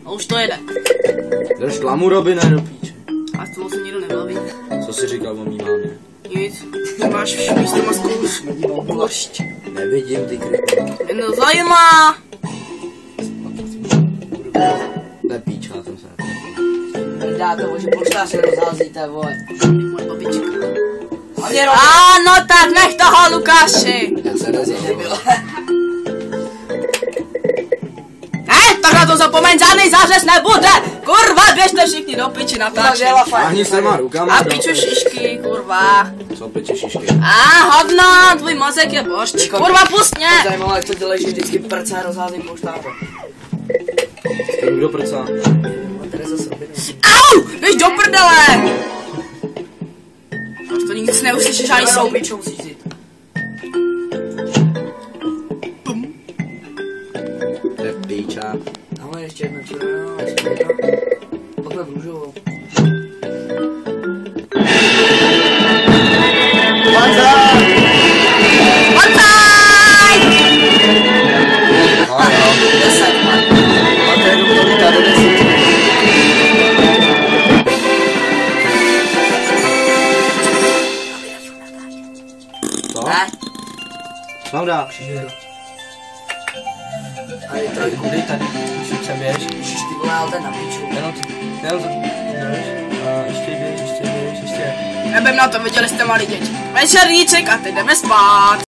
A už to jede. Drž tlamu, Robine, do píče. A s tomu se nikdo nebaví. Co jsi říkal o mý mámě? Nic. Ty máš místo masku plošť. Nevidím, ty krypy. Mě to zajímá. To je píča, jsem se Dá to, že poštáře rozházíte, vole. Moje babička. Hlavně Ano, tak nech toho, Lukáši. Já se nebylo. Ne, takhle to zapomeň, žádnej zářez nebude. Kurva, běžte všichni do piči natáčet. Ani s těma rukama. A piču šišky, kurva. Co piče šišky? Hovno, tvůj mozek je bošť. Kurva, pust mě. Zajímavé, jak to dělají, že vždycky prce rozhází poštáře. Kdo prcá? Tereza Srbina. Au, běž do prdele. Už to nic neuslyšíš, ani jsou. Pičou musíš jít. To je píča. Ahoj, ještě jedna čurá, ještě jedna. Takhle v růžovou. Bonsai! No jo. 10, man. A to je do toho do 10. Co? Ne? Laura. A je trojku. Kudy tady? Už přeběž. Ježiš, ty vole, ale ten na piču. Ještě běž. Nebem na to, viděli jste malý děti. Večerníček a teď jdeme spát.